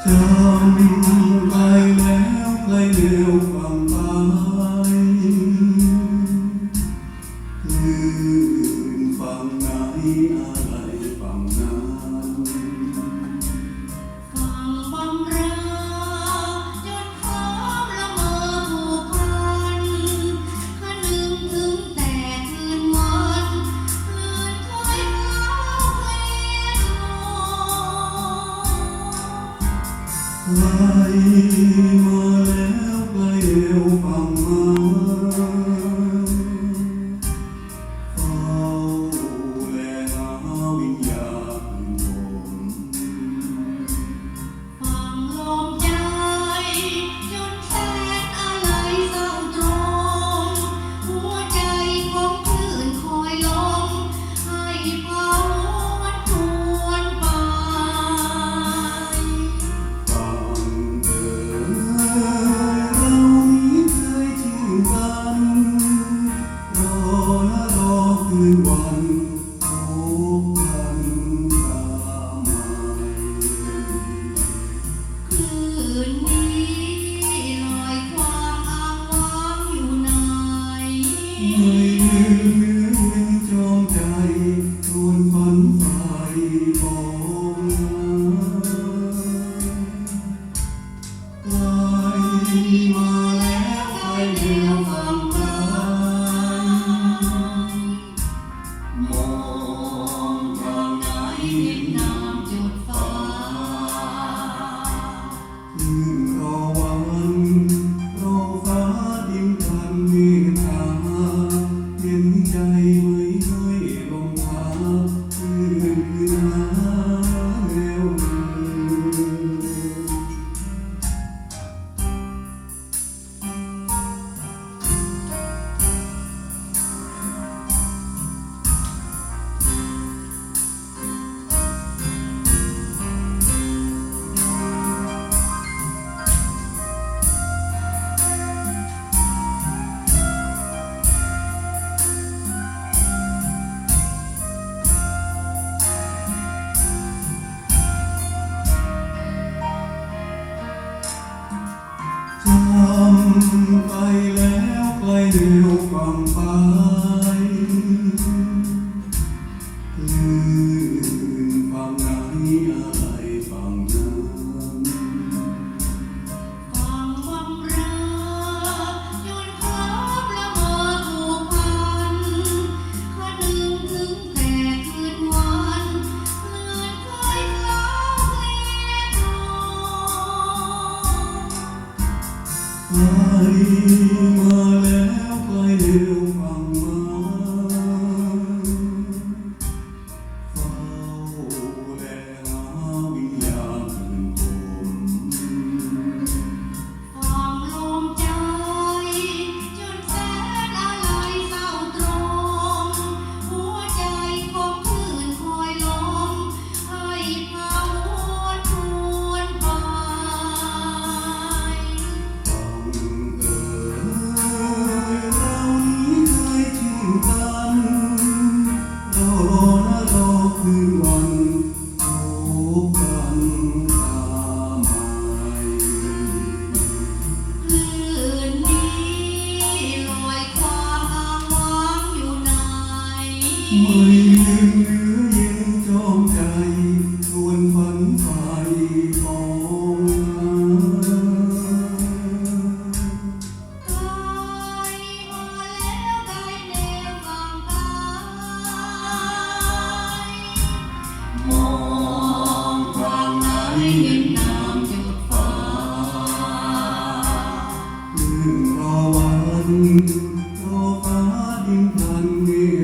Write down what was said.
จำไปแล้วไกลเร็วฟังไปคลื่นฝั่งไหนอะไรฝั่งนั้นฟังบำราจนพร้อมละเมอผูกพันคะนึงถึงแต่คืนวันคลื่นถ้อยคำเพลียดไหลมาแล้วไกลเร็วฟังมาเฝ้าแลหาวิญญาณลมฟังลมใจจนแสนอะไรเศร้าตรงหัวใจของคลื่นคอยลมให้เผาวันทวนไป ฟังเรานี้เคยชื่อกันรอนะรอคืนวันพบกันตามมา คืนนี้ลอยความอ้างว้างอยู่ไหนไม่ลืมเลือนจอมใจชวนฝันไฟฟองไกลมาแล้วไกลเร็วฟังไกลมองทางไหนเห็นน้ำจุดฟ้าคืนรอวันรอฟ้าดินทานเมตตาเห็นใจไม่ให้ลงพาคืนคือหาแล้วจำไปแล้วไกลเร็วฟังไปคลื่นฝั่งไหนอะไรฝั่งนั้น ฟังบำราจนพร้อมละเมอผูกพันคะนึงถึงแต่คืนวันคลื่นถ้อยคำเพลียดไกลมาแล้วไกลเร็วฟังมาเฝ้าแลหาวิญญาณลมฟังลมใจจนแสนอะไรเศร้าตรงหัวใจของคลื่นคอยลมให้เผาวนทวนไป เรานี้เคยชื่อกันรอนะรอคืนวันพบกันตามหมาย คลื่นนี้ลอยความอ้างว้างอยู่ไหนไม่ลืมเนื้อเย็นจอมใจชวนฝันไฟฟองไกลมาแล้วไกลแนวฝั่งไกลมองทางไหนเห็นน้ำจุดฟ้าคืนรอวันรอฟ้าดินพันเมต